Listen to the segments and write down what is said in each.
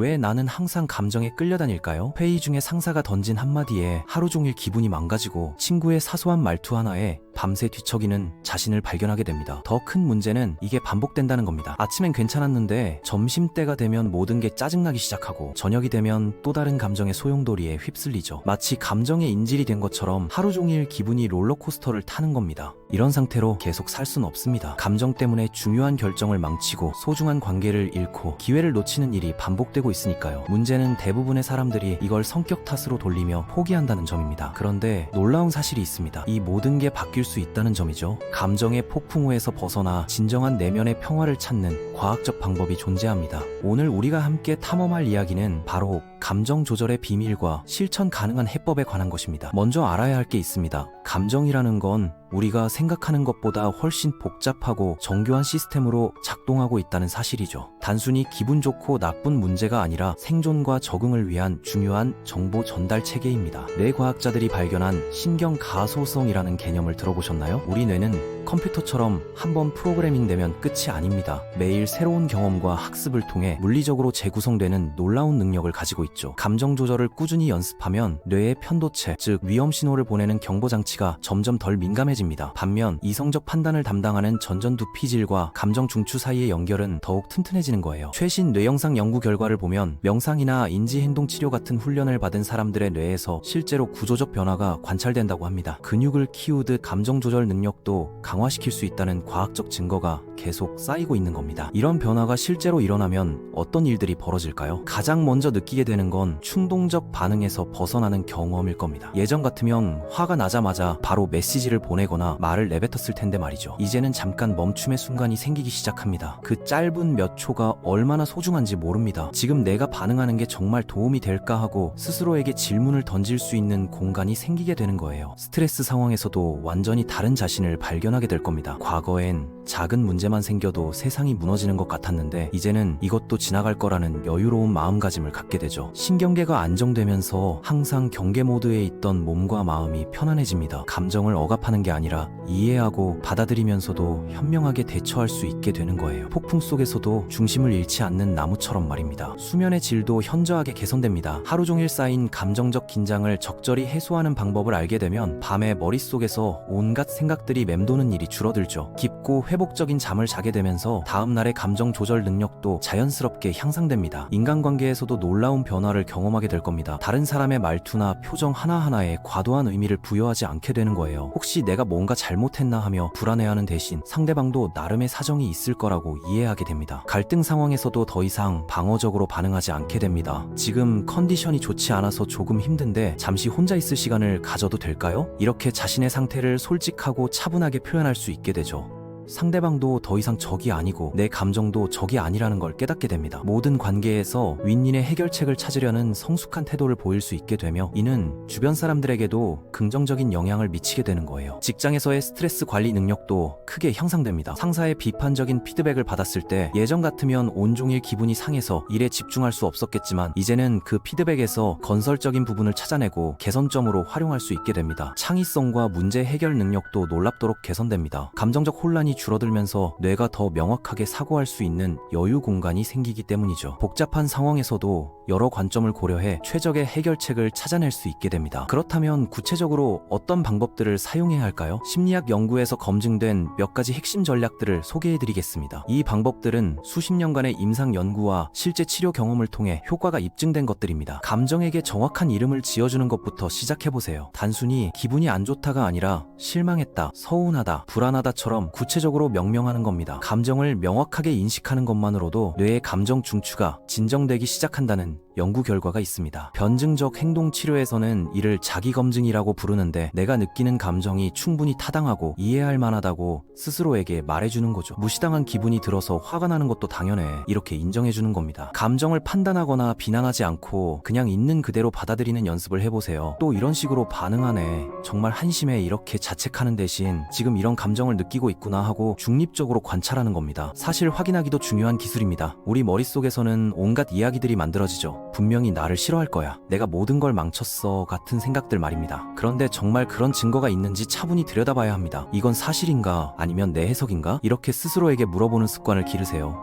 왜 나는 항상 감정에 끌려다닐까요? 회의 중에 상사가 던진 한마디에 하루 종일 기분이 망가지고 친구의 사소한 말투 하나에 밤새 뒤척이는 자신을 발견하게 됩니다. 더 큰 문제는 이게 반복된다는 겁니다. 아침엔 괜찮았는데 점심때가 되면 모든 게 짜증나기 시작하고 저녁이 되면 또 다른 감정의 소용돌이에 휩쓸리죠. 마치 감정의 인질이 된 것처럼 하루 종일 기분이 롤러코스터를 타는 겁니다. 이런 상태로 계속 살 수는 없습니다. 감정 때문에 중요한 결정을 망치고 소중한 관계를 잃고 기회를 놓치는 일이 반복되고 있으니까요. 문제는 대부분의 사람들이 이걸 성격 탓으로 돌리며 포기한다는 점입니다. 그런데 놀라운 사실이 있습니다. 이 모든 게 바뀔 수 있다는 점이죠. 감정의 폭풍우에서 벗어나 진정한 내면의 평화를 찾는 과학적 방법이 존재합니다. 오늘 우리가 함께 탐험할 이야기는 바로 감정 조절의 비밀과 실천 가능한 해법에 관한 것입니다. 먼저 알아야 할 게 있습니다. 감정이라는 건 우리가 생각하는 것보다 훨씬 복잡하고 정교한 시스템으로 작동하고 있다는 사실이죠. 단순히 기분 좋고 나쁜 문제가 아니라 생존과 적응을 위한 중요한 정보 전달 체계입니다. 뇌과학자들이 발견한 신경가소성이라는 개념을 들어보셨나요? 우리 뇌는 컴퓨터처럼 한번 프로그래밍되면 끝이 아닙니다. 매일 새로운 경험과 학습을 통해 물리적으로 재구성되는 놀라운 능력을 가지고 있죠. 감정 조절을 꾸준히 연습하면 뇌의 편도체, 즉 위험 신호를 보내는 경보 장치가 점점 덜 민감해집니다. 반면 이성적 판단을 담당하는 전전두피질과 감정 중추 사이의 연결은 더욱 튼튼해지는 거예요. 최신 뇌영상 연구 결과를 보면 명상이나 인지행동 치료 같은 훈련을 받은 사람들의 뇌에서 실제로 구조적 변화가 관찰된다고 합니다. 근육을 키우듯 감정 조절 능력도 강화시킬 수 있다는 과학적 증거가 계속 쌓이고 있는 겁니다. 이런 변화가 실제로 일어나면 어떤 일들이 벌어질까요? 가장 먼저 느끼게 되는 건 충동적 반응에서 벗어나는 경험일 겁니다. 예전 같으면 화가 나자마자 바로 메시지를 보내거나 말을 내뱉었을 텐데 말이죠. 이제는 잠깐 멈춤의 순간이 생기기 시작합니다. 그 짧은 몇 초가 얼마나 소중한지 모릅니다. 지금 내가 반응하는 게 정말 도움이 될까 하고 스스로에게 질문을 던질 수 있는 공간이 생기게 되는 거예요. 스트레스 상황에서도 완전히 다른 자신을 발견하게 될 겁니다. 과거엔 작은 문제만 생겨도 세상이 무너지는 것 같았는데 이제는 이것도 지나갈 거라는 여유로운 마음가짐을 갖게 되죠. 신경계가 안정되면서 항상 경계 모드에 있던 몸과 마음이 편안해집니다. 감정을 억압하는 게 아니라 이해하고 받아들이면서도 현명하게 대처할 수 있게 되는 거예요. 폭풍 속에서도 중심을 잃지 않는 나무처럼 말입니다. 수면의 질도 현저하게 개선됩니다. 하루 종일 쌓인 감정적 긴장을 적절히 해소하는 방법을 알게 되면 밤에 머릿속에서 온갖 생각들이 맴도는 일이 줄어들죠. 깊고 회복적인 잠을 자게 되면서 다음날의 감정 조절 능력도 자연스럽게 향상됩니다. 인간관계에서도 놀라운 변화를 경험하게 될 겁니다. 다른 사람의 말투나 표정 하나하나에 과도한 의미를 부여하지 않게 되는 거예요. 혹시 내가 뭔가 잘못했나 하며 불안해하는 대신 상대방도 나름의 사정이 있을 거라고 이해하게 됩니다. 갈등 상황에서도 더 이상 방어적으로 반응하지 않게 됩니다. 지금 컨디션이 좋지 않아서 조금 힘든데 잠시 혼자 있을 시간을 가져도 될까요? 이렇게 자신의 상태를 솔직하고 차분하게 표현할 수 있게 되죠. 상대방도 더 이상 적이 아니고 내 감정도 적이 아니라는 걸 깨닫게 됩니다. 모든 관계에서 윈윈의 해결책을 찾으려는 성숙한 태도를 보일 수 있게 되며 이는 주변 사람들에게도 긍정적인 영향을 미치게 되는 거예요. 직장에서의 스트레스 관리 능력도 크게 향상됩니다. 상사의 비판적인 피드백을 받았을 때 예전 같으면 온종일 기분이 상해서 일에 집중할 수 없었겠지만 이제는 그 피드백에서 건설적인 부분을 찾아내고 개선점으로 활용할 수 있게 됩니다. 창의성과 문제 해결 능력도 놀랍도록 개선됩니다. 감정적 혼란이 줄어들면서 뇌가 더 명확하게 사고할 수 있는 여유 공간이 생기기 때문이죠. 복잡한 상황에서도 여러 관점을 고려해 최적의 해결책을 찾아낼 수 있게 됩니다. 그렇다면 구체적으로 어떤 방법들을 사용해야 할까요? 심리학 연구에서 검증된 몇 가지 핵심 전략들을 소개해드리겠습니다. 이 방법들은 수십 년간의 임상 연구와 실제 치료 경험을 통해 효과가 입증된 것들입니다. 감정에게 정확한 이름을 지어주는 것부터 시작해보세요. 단순히 기분이 안 좋다가 아니라 실망했다, 서운하다, 불안하다처럼 구체적으로 명명하는 겁니다. 감정을 명확하게 인식하는 것만으로도 뇌의 감정 중추가 진정되기 시작한다는 연구 결과가 있습니다. 변증적 행동 치료에서는 이를 자기검증이라고 부르는데 내가 느끼는 감정이 충분히 타당하고 이해할 만하다고 스스로에게 말해주는 거죠. 무시당한 기분이 들어서 화가 나는 것도 당연해, 이렇게 인정해주는 겁니다. 감정을 판단하거나 비난하지 않고 그냥 있는 그대로 받아들이는 연습을 해보세요. 또 이런 식으로 반응하네, 정말 한심해, 이렇게 자책하는 대신 지금 이런 감정을 느끼고 있구나 하고 중립적으로 관찰하는 겁니다. 사실 확인하기도 중요한 기술입니다. 우리 머릿속에서는 온갖 이야기들이 만들어지죠. 분명히 나를 싫어할 거야, 내가 모든 걸 망쳤어 같은 생각들 말입니다. 그런데 정말 그런 증거가 있는지 차분히 들여다봐야 합니다. 이건 사실인가 아니면 내 해석인가? 이렇게 스스로에게 물어보는 습관을 기르세요.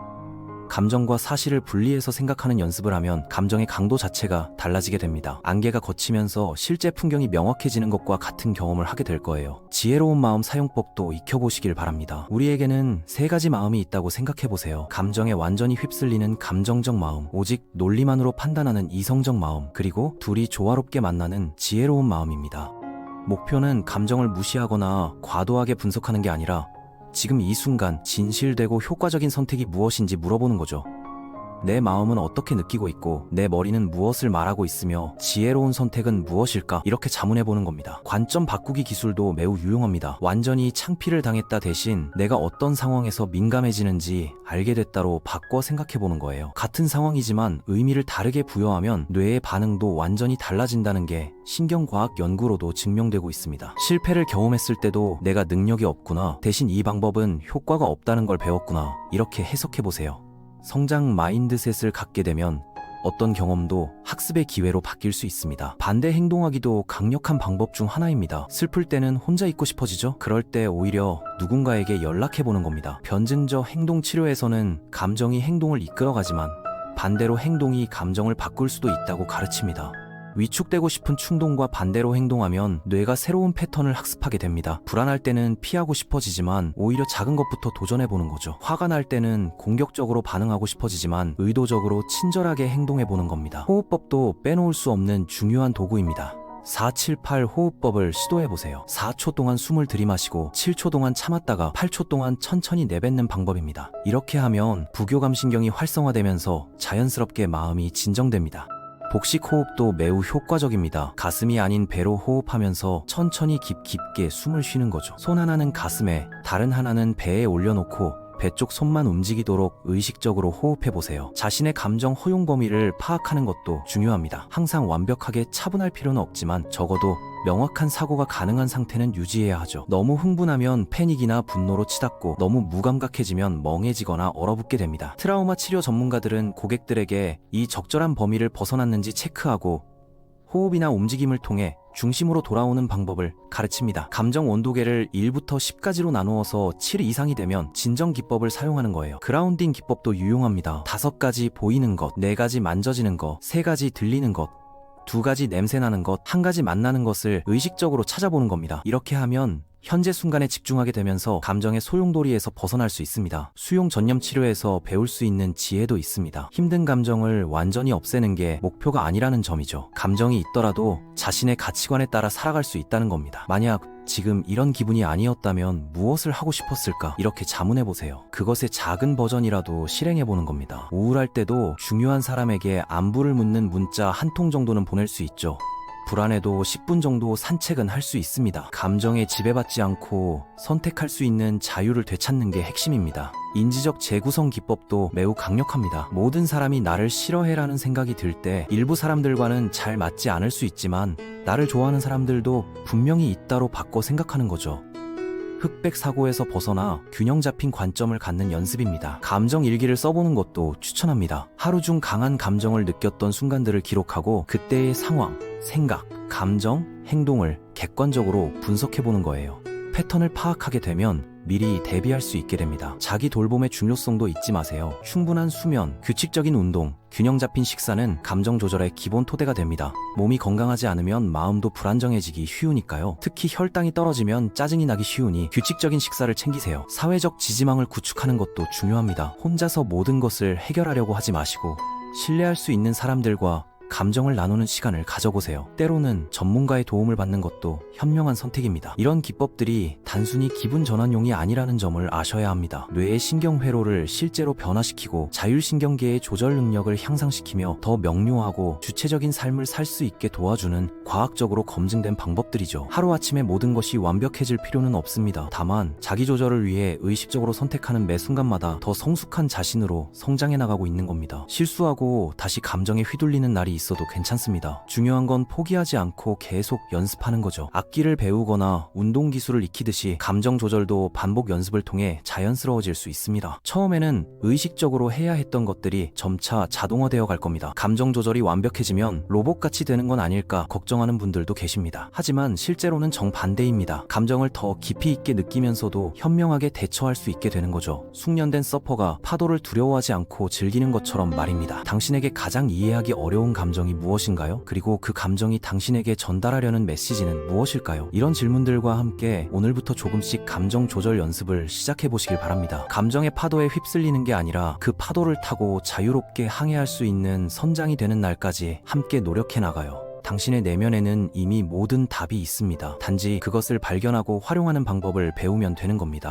감정과 사실을 분리해서 생각하는 연습을 하면 감정의 강도 자체가 달라지게 됩니다. 안개가 걷히면서 실제 풍경이 명확해지는 것과 같은 경험을 하게 될 거예요. 지혜로운 마음 사용법도 익혀보시길 바랍니다. 우리에게는 세 가지 마음이 있다고 생각해보세요. 감정에 완전히 휩쓸리는 감정적 마음, 오직 논리만으로 판단하는 이성적 마음, 그리고 둘이 조화롭게 만나는 지혜로운 마음입니다. 목표는 감정을 무시하거나 과도하게 분석하는 게 아니라 지금 이 순간 진실되고 효과적인 선택이 무엇인지 물어보는 거죠. 내 마음은 어떻게 느끼고 있고 내 머리는 무엇을 말하고 있으며 지혜로운 선택은 무엇일까? 이렇게 자문해보는 겁니다. 관점 바꾸기 기술도 매우 유용합니다. 완전히 창피를 당했다 대신 내가 어떤 상황에서 민감해지는지 알게 됐다로 바꿔 생각해보는 거예요. 같은 상황이지만 의미를 다르게 부여하면 뇌의 반응도 완전히 달라진다는 게 신경과학 연구로도 증명되고 있습니다. 실패를 경험했을 때도 내가 능력이 없구나, 대신 이 방법은 효과가 없다는 걸 배웠구나, 이렇게 해석해보세요. 성장 마인드셋을 갖게 되면 어떤 경험도 학습의 기회로 바뀔 수 있습니다. 반대 행동하기도 강력한 방법 중 하나입니다. 슬플 때는 혼자 있고 싶어지죠? 그럴 때 오히려 누군가에게 연락해보는 겁니다. 변증적 행동 치료에서는 감정이 행동을 이끌어가지만 반대로 행동이 감정을 바꿀 수도 있다고 가르칩니다. 위축되고 싶은 충동과 반대로 행동하면 뇌가 새로운 패턴을 학습하게 됩니다. 불안할 때는 피하고 싶어지지만 오히려 작은 것부터 도전해보는 거죠. 화가 날 때는 공격적으로 반응하고 싶어지지만 의도적으로 친절하게 행동해보는 겁니다. 호흡법도 빼놓을 수 없는 중요한 도구입니다. 478 호흡법을 시도해보세요. 4초 동안 숨을 들이마시고 7초 동안 참았다가 8초 동안 천천히 내뱉는 방법입니다. 이렇게 하면 부교감신경이 활성화되면서 자연스럽게 마음이 진정됩니다. 복식 호흡도 매우 효과적입니다. 가슴이 아닌 배로 호흡하면서 천천히 깊게 숨을 쉬는 거죠. 손 하나는 가슴에, 다른 하나는 배에 올려놓고 배 쪽 손만 움직이도록 의식적으로 호흡해보세요. 자신의 감정 허용 범위를 파악하는 것도 중요합니다. 항상 완벽하게 차분할 필요는 없지만 적어도 명확한 사고가 가능한 상태는 유지해야 하죠. 너무 흥분하면 패닉이나 분노로 치닫고 너무 무감각해지면 멍해지거나 얼어붙게 됩니다. 트라우마 치료 전문가들은 고객들에게 이 적절한 범위를 벗어났는지 체크하고 호흡이나 움직임을 통해 중심으로 돌아오는 방법을 가르칩니다. 감정 온도계를 1부터 10까지로 나누어서 7 이상이 되면 진정 기법을 사용하는 거예요. 그라운딩 기법도 유용합니다. 5가지 보이는 것, 4가지 만져지는 것, 3가지 들리는 것, 2가지 냄새나는 것, 1가지 만나는 것을 의식적으로 찾아보는 겁니다. 이렇게 하면 현재 순간에 집중하게 되면서 감정의 소용돌이에서 벗어날 수 있습니다. 수용 전념 치료에서 배울 수 있는 지혜도 있습니다. 힘든 감정을 완전히 없애는 게 목표가 아니라는 점이죠. 감정이 있더라도 자신의 가치관에 따라 살아갈 수 있다는 겁니다. 만약 지금 이런 기분이 아니었다면 무엇을 하고 싶었을까? 이렇게 자문해보세요. 그것의 작은 버전이라도 실행해보는 겁니다. 우울할 때도 중요한 사람에게 안부를 묻는 문자 한 통 정도는 보낼 수 있죠. 불안해도 10분 정도 산책은 할 수 있습니다. 감정에 지배받지 않고 선택할 수 있는 자유를 되찾는 게 핵심입니다. 인지적 재구성 기법도 매우 강력합니다. 모든 사람이 나를 싫어해라는 생각이 들 때 일부 사람들과는 잘 맞지 않을 수 있지만 나를 좋아하는 사람들도 분명히 있다로 바꿔 생각하는 거죠. 흑백 사고에서 벗어나 균형 잡힌 관점을 갖는 연습입니다. 감정 일기를 써보는 것도 추천합니다. 하루 중 강한 감정을 느꼈던 순간들을 기록하고 그때의 상황, 생각, 감정, 행동을 객관적으로 분석해보는 거예요. 패턴을 파악하게 되면 미리 대비할 수 있게 됩니다. 자기 돌봄의 중요성도 잊지 마세요. 충분한 수면, 규칙적인 운동, 균형 잡힌 식사는 감정 조절의 기본 토대가 됩니다. 몸이 건강하지 않으면 마음도 불안정해지기 쉬우니까요. 특히 혈당이 떨어지면 짜증이 나기 쉬우니 규칙적인 식사를 챙기세요. 사회적 지지망을 구축하는 것도 중요합니다. 혼자서 모든 것을 해결하려고 하지 마시고 신뢰할 수 있는 사람들과 감정을 나누는 시간을 가져보세요. 때로는 전문가의 도움을 받는 것도 현명한 선택입니다. 이런 기법들이 단순히 기분 전환용이 아니라는 점을 아셔야 합니다. 뇌의 신경회로를 실제로 변화시키고 자율신경계의 조절 능력을 향상시키며 더 명료하고 주체적인 삶을 살 수 있게 도와주는 과학적으로 검증된 방법들이죠. 하루아침에 모든 것이 완벽해질 필요는 없습니다. 다만 자기조절을 위해 의식적으로 선택하는 매 순간마다 더 성숙한 자신으로 성장해 나가고 있는 겁니다. 실수하고 다시 감정에 휘둘리는 날이 있어도 괜찮습니다. 중요한 건 포기하지 않고 계속 연습하는 거죠. 악기를 배우거나 운동 기술을 익히듯이 감정 조절도 반복 연습을 통해 자연스러워질 수 있습니다. 처음에는 의식적으로 해야 했던 것들이 점차 자동화되어 갈 겁니다. 감정 조절이 완벽해지면 로봇같이 되는 건 아닐까 걱정하는 분들도 계십니다. 하지만 실제로는 정반대입니다. 감정을 더 깊이 있게 느끼면서도 현명하게 대처할 수 있게 되는 거죠. 숙련된 서퍼가 파도를 두려워하지 않고 즐기는 것처럼 말입니다. 당신에게 가장 이해하기 어려운 감정이 무엇인가요? 그리고 그 감정이 당신에게 전달하려는 메시지는 무엇일까요? 이런 질문들과 함께 오늘부터 조금씩 감정 조절 연습을 시작해 보시길 바랍니다. 감정의 파도에 휩쓸리는 게 아니라 그 파도를 타고 자유롭게 항해할 수 있는 선장이 되는 날까지 함께 노력해 나가요. 당신의 내면에는 이미 모든 답이 있습니다. 단지 그것을 발견하고 활용하는 방법을 배우면 되는 겁니다.